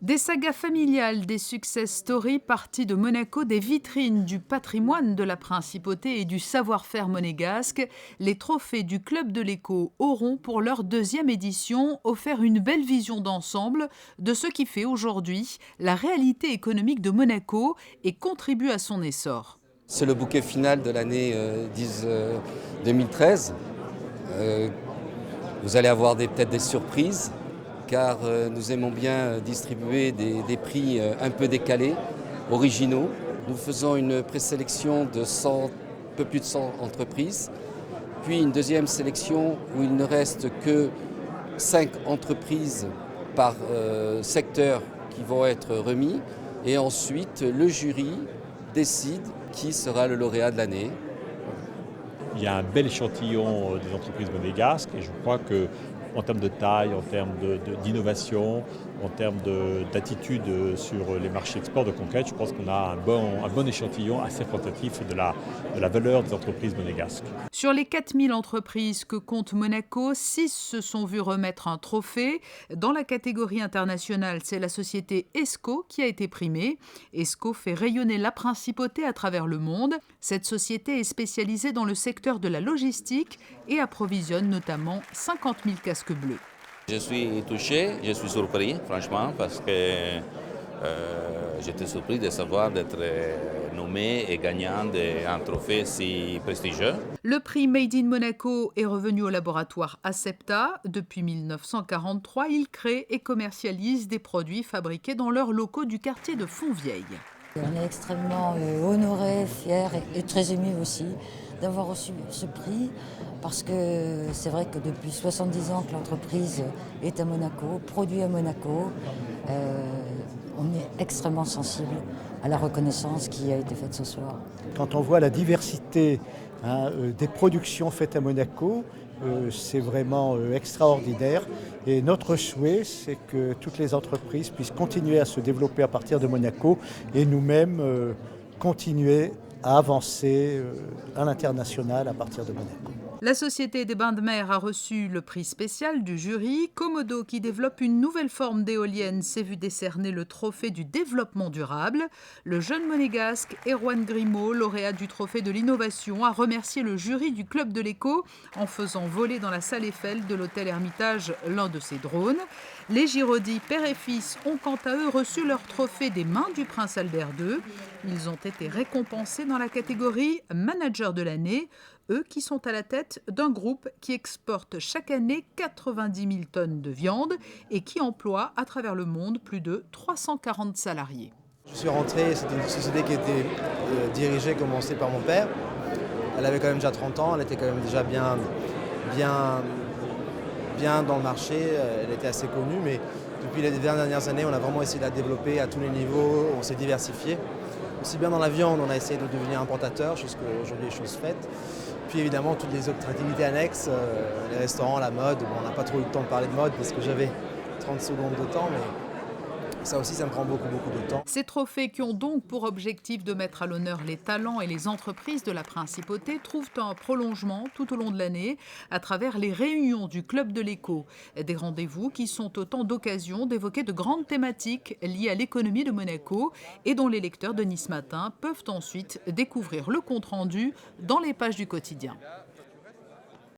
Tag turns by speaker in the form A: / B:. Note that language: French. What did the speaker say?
A: Des sagas familiales, des success stories partis de Monaco, des vitrines du patrimoine de la principauté et du savoir-faire monégasque, les trophées du Club de l'Écho auront pour leur deuxième édition offert une belle vision d'ensemble de ce qui fait aujourd'hui la réalité économique de Monaco et contribue à son essor.
B: C'est le bouquet final de l'année 2013. Vous allez avoir peut-être des surprises, car nous aimons bien distribuer des prix un peu décalés, originaux. Nous faisons une présélection de un peu plus de 100 entreprises, puis une deuxième sélection où il ne reste que 5 entreprises par secteur qui vont être remis, et ensuite le jury décide qui sera le lauréat de l'année.
C: Il y a un bel échantillon des entreprises monégasques et je crois qu'en termes de taille, en termes d'innovation, en termes d'attitude sur les marchés export de conquête, je pense qu'on a un bon échantillon assez représentatif de la valeur des entreprises monégasques.
A: Sur les 4000 entreprises que compte Monaco, 6 se sont vues remettre un trophée. Dans la catégorie internationale, c'est la société ESCO qui a été primée. ESCO fait rayonner la principauté à travers le monde. Cette société est spécialisée dans le secteur de la logistique et approvisionne notamment 50 000 casques bleus.
D: Je suis touché, je suis surpris, franchement, parce que j'étais surpris de savoir d'être nommé et gagnant d'un trophée si prestigieux.
A: Le prix Made in Monaco est revenu au laboratoire Acepta. Depuis 1943, il crée et commercialise des produits fabriqués dans leurs locaux du quartier de Fontvieille.
E: On est extrêmement honorés, fiers et très émus aussi d'avoir reçu ce prix parce que c'est vrai que depuis 70 ans que l'entreprise est à Monaco, produit à Monaco, on est extrêmement sensible à la reconnaissance qui a été faite ce soir.
F: Quand on voit la diversité des productions faites à Monaco, c'est vraiment extraordinaire. Et notre souhait, c'est que toutes les entreprises puissent continuer à se développer à partir de Monaco et nous-mêmes continuer à avancer à l'international à partir de Monaco.
A: La Société des bains de mer a reçu le prix spécial du jury. Komodo, qui développe une nouvelle forme d'éolienne, s'est vu décerner le trophée du développement durable. Le jeune monégasque Erwan Grimaud, lauréat du trophée de l'innovation, a remercié le jury du Club de l'Écho en faisant voler dans la salle Eiffel de l'hôtel Hermitage l'un de ses drones. Les Giraudy, père et fils, ont quant à eux reçu leur trophée des mains du prince Albert II. Ils ont été récompensés dans la catégorie Manager de l'année, eux qui sont à la tête d'un groupe qui exporte chaque année 90 000 tonnes de viande et qui emploie à travers le monde plus de 340 salariés.
G: Je suis rentré, c'était une société qui était dirigée, commencée par mon père. Elle avait quand même déjà 30 ans, elle était quand même déjà bien dans le marché, elle était assez connue, mais depuis les 20 dernières années, on a vraiment essayé de la développer à tous les niveaux, on s'est diversifié. Aussi bien dans la viande, on a essayé de devenir importateur, chose qu'aujourd'hui est chose faite. Puis évidemment, toutes les autres activités annexes, les restaurants, la mode. Bon, on n'a pas trop eu le temps de parler de mode parce que j'avais 30 secondes de temps, mais ça aussi, ça me prend beaucoup de temps.
A: Ces trophées, qui ont donc pour objectif de mettre à l'honneur les talents et les entreprises de la principauté, trouvent un prolongement tout au long de l'année à travers les réunions du Club de l'Écho. Des rendez-vous qui sont autant d'occasions d'évoquer de grandes thématiques liées à l'économie de Monaco et dont les lecteurs de Nice Matin peuvent ensuite découvrir le compte-rendu dans les pages du quotidien.